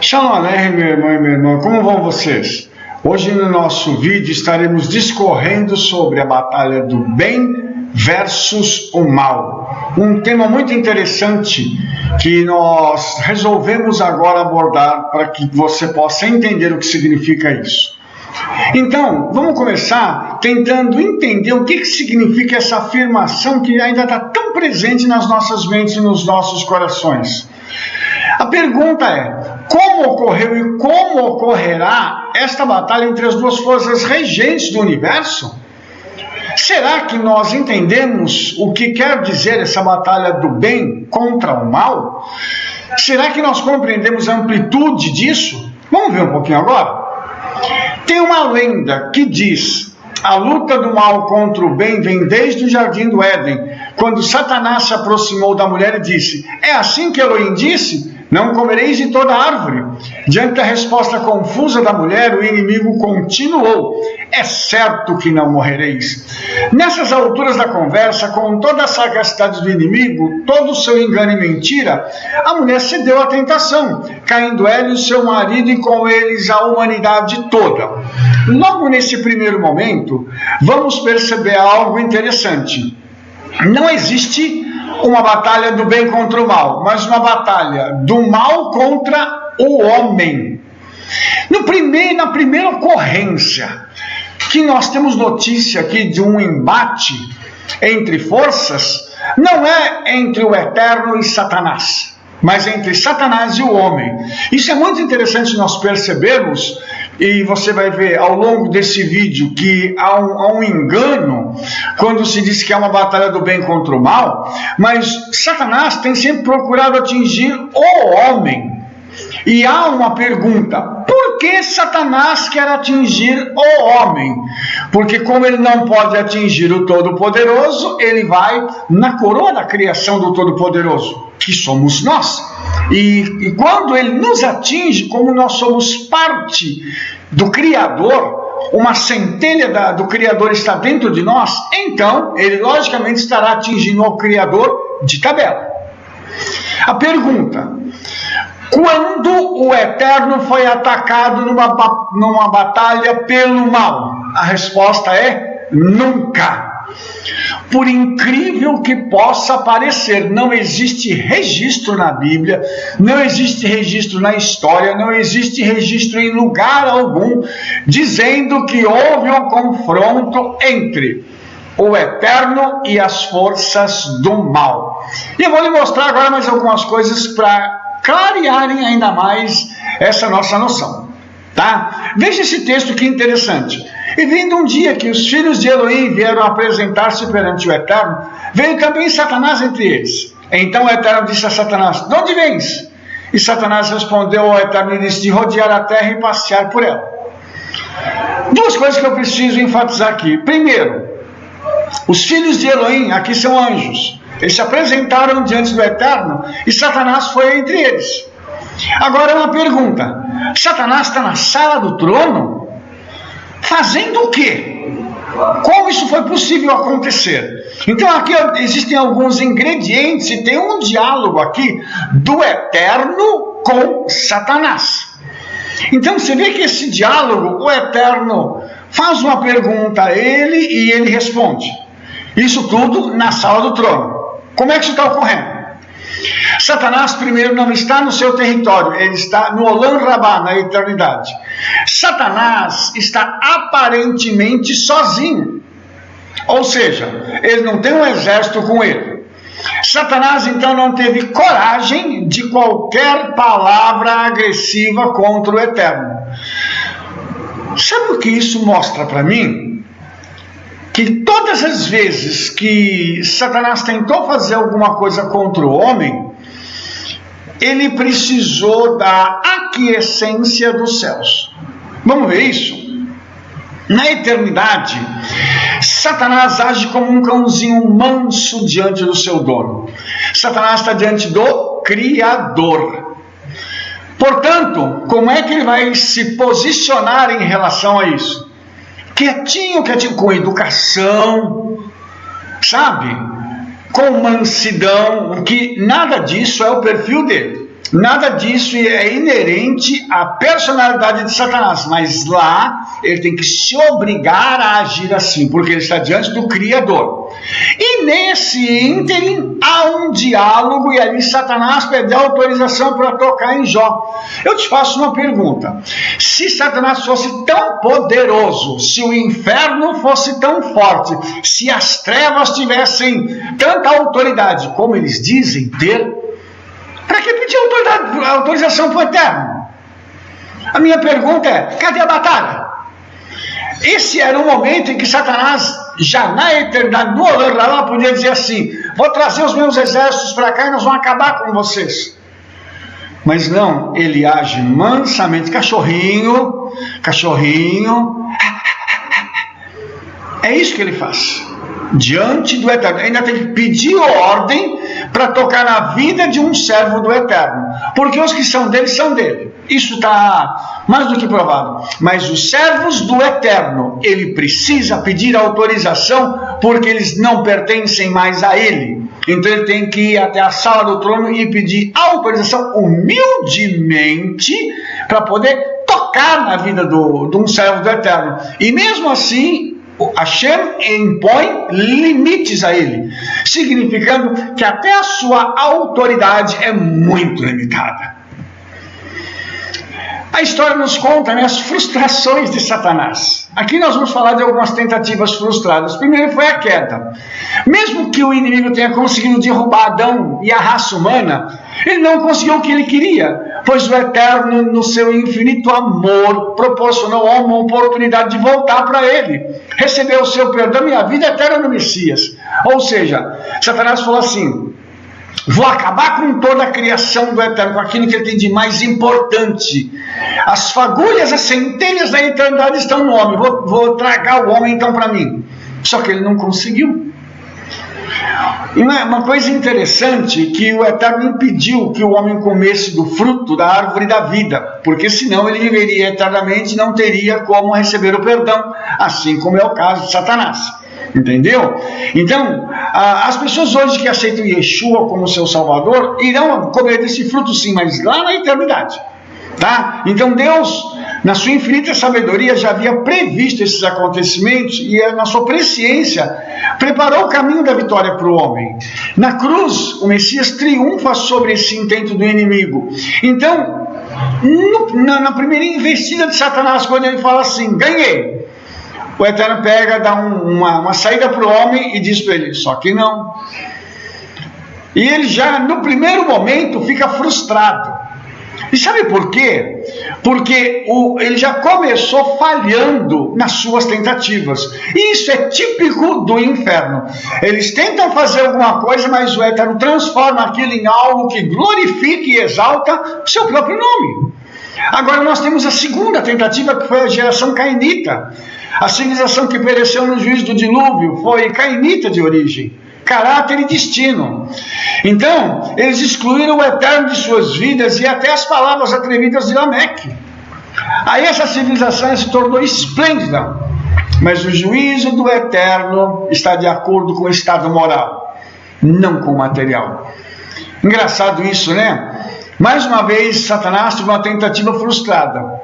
Shalom Aleichem, meu irmão e minha irmã, como vão vocês? Hoje no nosso vídeo estaremos discorrendo sobre a batalha do bem versus o mal. Um tema muito interessante que nós resolvemos agora abordar para que você possa entender o que significa isso. Então, vamos começar tentando entender o que significa essa afirmação que ainda está tão presente nas nossas mentes e nos nossos corações. A pergunta é, como ocorreu e como ocorrerá esta batalha entre as duas forças regentes do universo? Será que nós entendemos o que quer dizer essa batalha do bem contra o mal? Será que nós compreendemos a amplitude disso? Vamos ver um pouquinho agora? Tem uma lenda que diz: a luta do mal contra o bem vem desde o Jardim do Éden, quando Satanás se aproximou da mulher e disse: é assim que Elohim disse? Não comereis de toda árvore. Diante da resposta confusa da mulher, o inimigo continuou: é certo que não morrereis. Nessas alturas da conversa, com toda a sagacidade do inimigo, todo o seu engano e mentira, a mulher cedeu à tentação, caindo ela e o seu marido e com eles a humanidade toda. Logo nesse primeiro momento, vamos perceber algo interessante. Não existe uma batalha do bem contra o mal, mas uma batalha do mal contra o homem. Na primeira ocorrência que nós temos notícia aqui de um embate entre forças, não é entre o Eterno e Satanás, mas entre Satanás e o homem. Isso é muito interessante nós percebermos, e você vai ver ao longo desse vídeo que há um engano quando se diz que é uma batalha do bem contra o mal, mas Satanás tem sempre procurado atingir o homem. E há uma pergunta: por que Satanás quer atingir o homem? Porque como ele não pode atingir o Todo-Poderoso, ele vai na coroa da criação do Todo-Poderoso, que somos nós. E quando ele nos atinge, como nós somos parte do Criador, uma centelha do Criador está dentro de nós, então ele logicamente estará atingindo ao Criador de tabela. A pergunta: quando o Eterno foi atacado numa batalha pelo mal? A resposta é nunca. Por incrível que possa parecer, não existe registro na Bíblia, não existe registro na história, não existe registro em lugar algum dizendo que houve um confronto entre o Eterno e as forças do mal. E eu vou lhe mostrar agora mais algumas coisas para clarearem ainda mais essa nossa noção, tá? Veja esse texto que interessante. E vindo um dia que os filhos de Elohim vieram apresentar-se perante o Eterno, veio também Satanás entre eles. Então o Eterno disse a Satanás: de onde vens? E Satanás respondeu ao Eterno e disse: de rodear a terra e passear por ela. Duas coisas que eu preciso enfatizar aqui. Primeiro, os filhos de Elohim aqui são anjos. Eles se apresentaram diante do Eterno e Satanás foi entre eles. Agora uma pergunta: Satanás está na sala do trono? Fazendo o quê? Como isso foi possível acontecer? Então aqui existem alguns ingredientes e tem um diálogo aqui do Eterno com Satanás. Então você vê que esse diálogo, o Eterno faz uma pergunta a ele e ele responde. Isso tudo na sala do trono. Como é que isso está ocorrendo? Satanás primeiro não está no seu território, ele está no Olam Rabá, na eternidade. Satanás está aparentemente sozinho, ou seja, ele não tem um exército com ele. Satanás então não teve coragem de qualquer palavra agressiva contra o Eterno. Sabe o que isso mostra para mim? Que todas as vezes que Satanás tentou fazer alguma coisa contra o homem, ele precisou da aquiescência dos céus. Vamos ver isso? Na eternidade, Satanás age como um cãozinho manso diante do seu dono. Satanás está diante do Criador. Portanto, como é que ele vai se posicionar em relação a isso? Quietinho, com educação, sabe? Com mansidão, que nada disso é o perfil dele. nada disso é inerente à personalidade de Satanás, mas lá ele tem que se obrigar a agir assim, porque ele está diante do Criador. E nesse ínterim há um diálogo, e ali Satanás pede autorização para tocar em Jó. Eu te faço uma pergunta: se Satanás fosse tão poderoso, se o inferno fosse tão forte, se as trevas tivessem tanta autoridade como eles dizem ter, para que pedir autorização para o Eterno? A minha pergunta é: cadê a batalha? Esse era o momento em que Satanás, já na eternidade, no Olorá, podia dizer assim: vou trazer os meus exércitos para cá e nós vamos acabar com vocês. Mas não, ele age mansamente, cachorrinho. É isso que ele faz diante do Eterno. Ainda tem que pedir ordem para tocar na vida de um servo do Eterno, porque os que são dele são dele. Isso está mais do que provado. Mas os servos do Eterno, ele precisa pedir autorização, porque eles não pertencem mais a ele. Então ele tem que ir até a sala do trono e pedir autorização humildemente para poder tocar na vida de um servo do Eterno. E mesmo assim, Hashem impõe limites a ele, significando que até a sua autoridade é muito limitada. A história nos conta, as frustrações de Satanás. Aqui nós vamos falar de algumas tentativas frustradas. Primeiro foi a queda. Mesmo que o inimigo tenha conseguido derrubar Adão e a raça humana, ele não conseguiu o que ele queria, pois o Eterno, no seu infinito amor, proporcionou ao homem uma oportunidade de voltar para ele, receber o seu perdão e a vida eterna no Messias. Ou seja, Satanás falou assim: vou acabar com toda a criação do Eterno, com aquilo que ele tem de mais importante. As fagulhas, as centelhas da eternidade estão no homem. Vou tragar o homem então para mim. Só que ele não conseguiu. E uma coisa interessante, que o Eterno impediu que o homem comesse do fruto da árvore da vida, porque senão ele viveria eternamente e não teria como receber o perdão, assim como é o caso de Satanás. Entendeu? Então, as pessoas hoje que aceitam Yeshua como seu Salvador irão comer desse fruto sim, mas lá na eternidade. Tá? Então Deus, na sua infinita sabedoria, já havia previsto esses acontecimentos e na sua presciência preparou o caminho da vitória para o homem. Na cruz, o Messias triunfa sobre esse intento do inimigo. Então, na primeira investida de Satanás, quando ele fala assim: ganhei, o Eterno pega, dá uma saída para o homem e diz para ele: só que não. E ele já, no primeiro momento, fica frustrado. E sabe por quê? Porque ele já começou falhando nas suas tentativas. E isso é típico do inferno. Eles tentam fazer alguma coisa, mas o Eterno transforma aquilo em algo que glorifica e exalta o seu próprio nome. Agora nós temos a segunda tentativa, que foi a geração cainita. A civilização que pereceu no juízo do dilúvio foi cainita de origem, caráter e destino. Então, eles excluíram o Eterno de suas vidas e até as palavras atrevidas de Lameque. Aí essa civilização se tornou esplêndida, mas o juízo do Eterno está de acordo com o estado moral, não com o material. Engraçado isso, né? Mais uma vez, Satanás teve uma tentativa frustrada.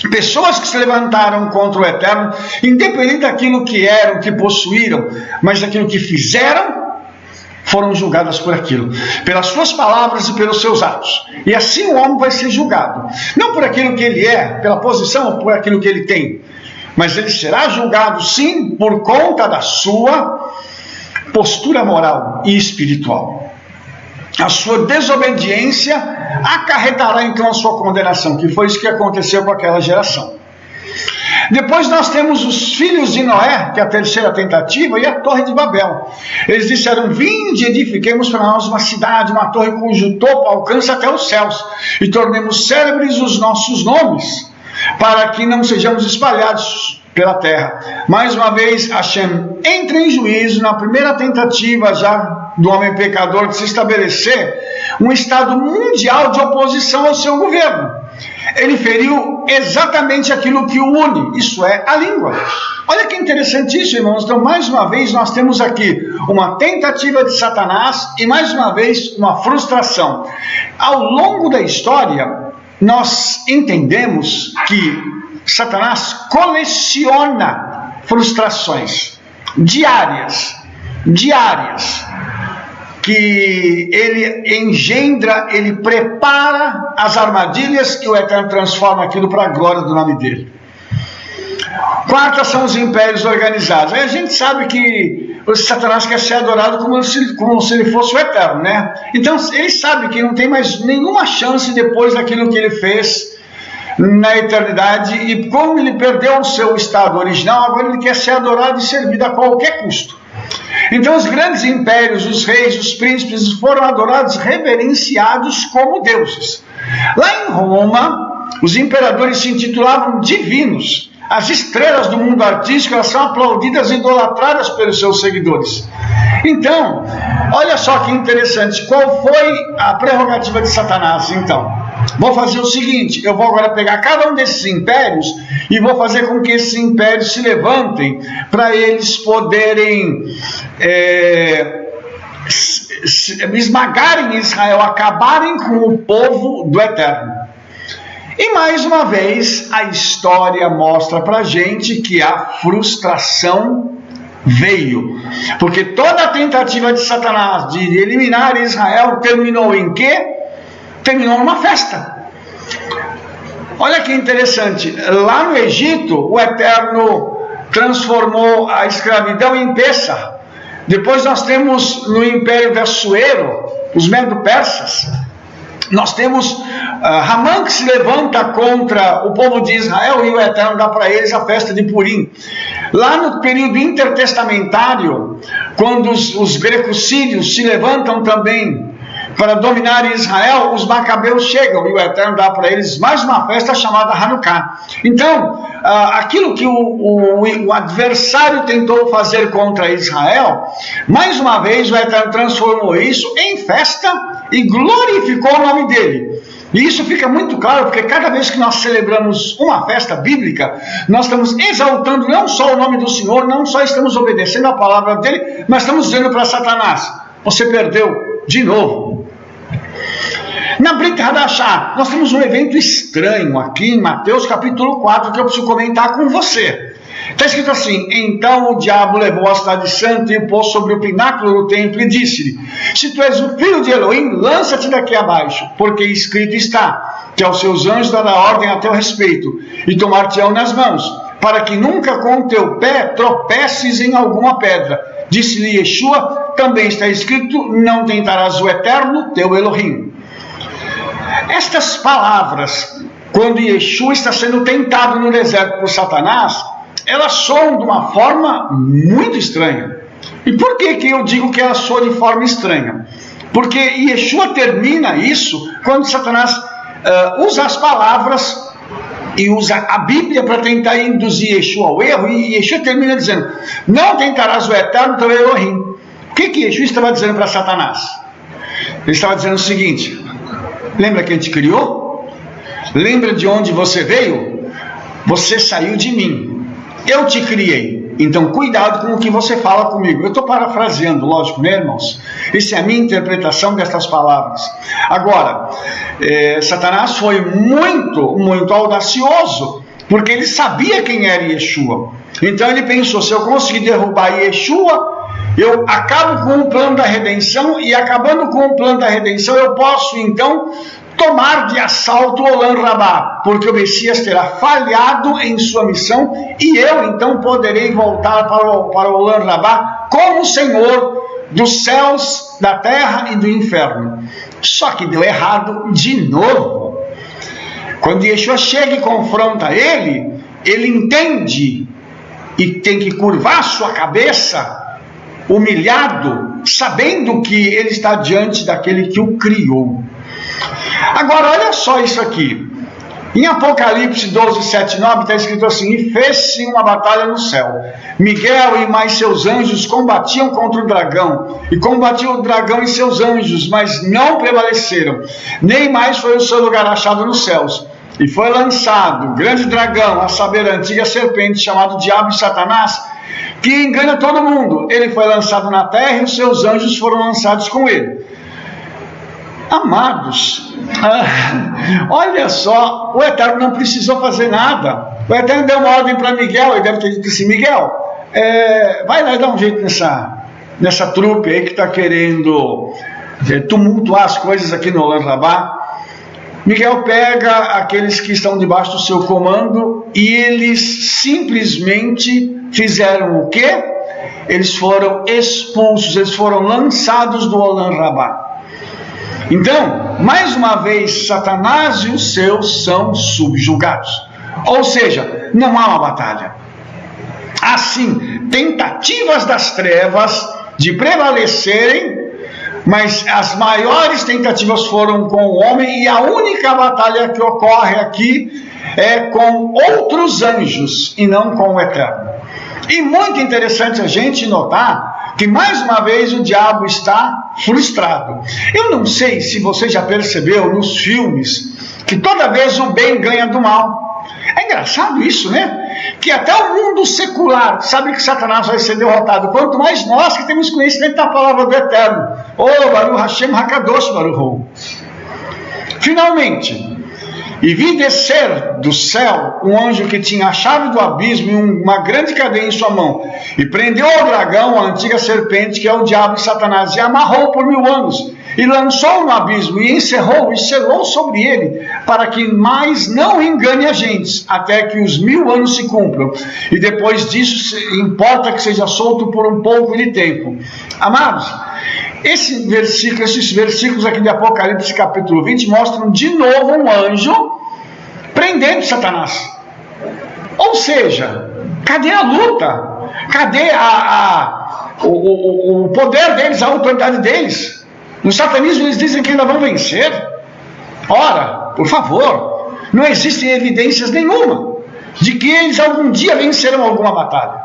Pessoas que se levantaram contra o Eterno, independente daquilo que eram, que possuíram, mas daquilo que fizeram, foram julgadas por aquilo, pelas suas palavras e pelos seus atos. E assim o homem vai ser julgado, não por aquilo que ele é, pela posição ou por aquilo que ele tem, mas ele será julgado sim por conta da sua postura moral e espiritual. A sua desobediência acarretará então a sua condenação, que foi isso que aconteceu com aquela geração. Depois nós temos os filhos de Noé, que é a terceira tentativa, e a Torre de Babel. Eles disseram: vinde, edifiquemos para nós uma cidade, uma torre cujo topo alcança até os céus, e tornemos célebres os nossos nomes, para que não sejamos espalhados pela terra. Mais uma vez, Hashem entra em juízo na primeira tentativa já do homem pecador de se estabelecer um estado mundial de oposição ao seu governo. Ele feriu exatamente aquilo que o une, isso é, a língua. Olha que interessante isso, irmãos. Então, mais uma vez, nós temos aqui uma tentativa de Satanás e, mais uma vez, uma frustração. Ao longo da história, nós entendemos que Satanás coleciona frustrações diárias, que ele engendra, ele prepara as armadilhas e o Eterno transforma aquilo para a glória do nome dele. Quarta são os impérios organizados. Aí a gente sabe que o Satanás quer ser adorado como se ele fosse o Eterno, né? Então ele sabe que não tem mais nenhuma chance depois daquilo que ele fez na eternidade, e como ele perdeu o seu estado original, agora ele quer ser adorado e servido a qualquer custo. Então os grandes impérios, os reis, os príncipes foram adorados, reverenciados como deuses. Lá em Roma, os imperadores se intitulavam divinos. As estrelas do mundo artístico, elas são aplaudidas e idolatradas pelos seus seguidores. Então, olha só que interessante, qual foi a prerrogativa de Satanás, então? Vou fazer o seguinte, eu vou agora pegar cada um desses impérios e vou fazer com que esses impérios se levantem para eles poderem esmagarem Israel, acabarem com o povo do Eterno. E mais uma vez a história mostra para a gente que a frustração veio, porque toda a tentativa de Satanás de eliminar Israel terminou em quê? Terminou numa festa. Olha que interessante, lá no Egito o Eterno transformou a escravidão em Pêssar. Depois nós temos no Império de Assuero, os Medo-Persas, nós temos Ramã que se levanta contra o povo de Israel e o Eterno dá para eles a festa de Purim. Lá no período intertestamentário, quando os greco-sírios se levantam também para dominar Israel, os macabeus chegam e o Eterno dá para eles mais uma festa chamada Hanukkah. Então, aquilo que o adversário tentou fazer contra Israel, mais uma vez o Eterno transformou isso em festa e glorificou o nome dele. E isso fica muito claro, porque cada vez que nós celebramos uma festa bíblica, nós estamos exaltando não só o nome do Senhor, não só estamos obedecendo a palavra dele, mas estamos dizendo para Satanás, você perdeu de novo. Na Brit Hadashah, nós temos um evento estranho aqui em Mateus capítulo 4, que eu preciso comentar com você. Está escrito assim: então o diabo levou a cidade santa e o pôs sobre o pináculo do templo e disse-lhe, se tu és o filho de Elohim, lança-te daqui abaixo, porque escrito está, que aos seus anjos dará ordem a teu respeito, e tomar-te-ão nas mãos, para que nunca com o teu pé tropeces em alguma pedra. Disse-lhe Yeshua, também está escrito, não tentarás o Eterno, teu Elohim. Estas palavras, quando Yeshua está sendo tentado no deserto por Satanás, elas soam de uma forma muito estranha. E por que eu digo que elas soam de forma estranha? Porque Yeshua termina isso quando Satanás usa as palavras e usa a Bíblia para tentar induzir Yeshua ao erro, e Yeshua termina dizendo, não tentarás o Eterno, teu Elohim. O que Yeshua estava dizendo para Satanás? Ele estava dizendo o seguinte, lembra quem te criou? Lembra de onde você veio? Você saiu de mim. Eu te criei, então cuidado com o que você fala comigo. Eu estou parafraseando, lógico, né, irmãos? Essa é a minha interpretação destas palavras. Agora, Satanás foi muito audacioso, porque ele sabia quem era Yeshua. Então ele pensou, se eu conseguir derrubar Yeshua, eu acabo com o plano da redenção, e acabando com o plano da redenção, eu posso então tomar de assalto o Olam Rabá, porque o Messias terá falhado em sua missão, e eu então poderei voltar para o Olam Rabá como Senhor dos céus, da terra e do inferno. Só que deu errado de novo. Quando Yeshua chega e confronta ele entende e tem que curvar sua cabeça, humilhado, sabendo que ele está diante daquele que o criou. Agora, olha só isso aqui. Em Apocalipse 12, 7, 9, está escrito assim, e fez-se uma batalha no céu. Miguel e mais seus anjos combatiam contra o dragão, e combatiam o dragão e seus anjos, mas não prevaleceram. Nem mais foi o seu lugar achado nos céus. e foi lançado o grande dragão, a saber, a antiga serpente, chamado Diabo e Satanás, que engana todo mundo. Ele foi lançado na terra e os seus anjos foram lançados com ele. Amados, olha só, o Eterno não precisou fazer nada. O Eterno deu uma ordem para Miguel, ele deve ter dito assim: Miguel, vai lá e dá um jeito nessa trupe aí que está querendo tumultuar as coisas aqui no Olam Rabá. Miguel pega aqueles que estão debaixo do seu comando e eles simplesmente fizeram o quê? Eles foram expulsos, eles foram lançados do Olam Rabá. Então, mais uma vez, Satanás e os seus são subjugados. Ou seja, não há uma batalha. Há sim tentativas das trevas de prevalecerem, mas as maiores tentativas foram com o homem, e a única batalha que ocorre aqui é com outros anjos e não com o Eterno. E muito interessante a gente notar que mais uma vez o diabo está frustrado. Eu não sei se você já percebeu nos filmes que toda vez o bem ganha do mal. É engraçado isso, né? Que até o mundo secular sabe que Satanás vai ser derrotado, quanto mais nós que temos conhecimento da palavra do Eterno. Oh, Baruch Hashem Hakadosh Baruch Hu. Finalmente, e vi descer do céu um anjo que tinha a chave do abismo e uma grande cadeia em sua mão, e prendeu ao dragão, a antiga serpente, que é o diabo e Satanás, e amarrou por 1000 anos, e lançou no abismo, e encerrou e selou sobre ele, para que mais não engane a gente, até que os 1000 anos se cumpram, e depois disso importa que seja solto por um pouco de tempo. Amados, esses versículos aqui de Apocalipse capítulo 20 mostram de novo um anjo prendendo Satanás. Ou seja, cadê a luta? Cadê o poder deles, a autoridade deles? No satanismo eles dizem que ainda vão vencer. Ora, por favor, não existem evidências nenhuma de que eles algum dia vencerão alguma batalha.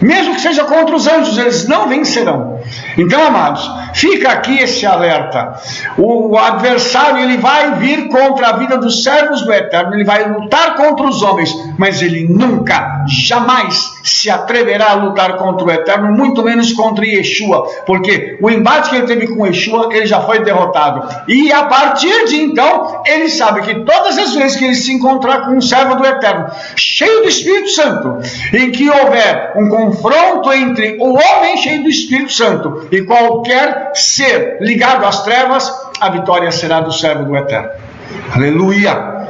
Mesmo que seja contra os anjos, eles não vencerão. Então, amados, fica aqui esse alerta. O adversário, ele vai vir contra a vida dos servos do Eterno, ele vai lutar contra os homens, mas ele nunca, jamais se atreverá a lutar contra o Eterno, muito menos contra Yeshua, porque o embate que ele teve com Yeshua, ele já foi derrotado. E a partir de então, ele sabe que todas as vezes que ele se encontrar com um servo do Eterno, cheio do Espírito Santo, em que houver um confronto entre o homem cheio do Espírito Santo e qualquer ser ligado às trevas, a vitória será do servo do Eterno. Aleluia!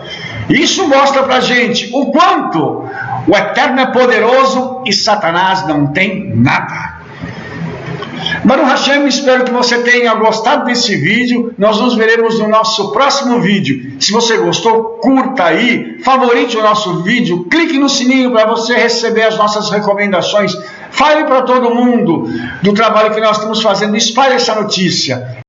Isso mostra pra gente o quanto o Eterno é poderoso e Satanás não tem nada. Baruch Hashem, espero que você tenha gostado desse vídeo. Nós nos veremos no nosso próximo vídeo. Se você gostou, curta aí, favorite o nosso vídeo, clique no sininho para você receber as nossas recomendações. Fale para todo mundo do trabalho que nós estamos fazendo, espalhe essa notícia.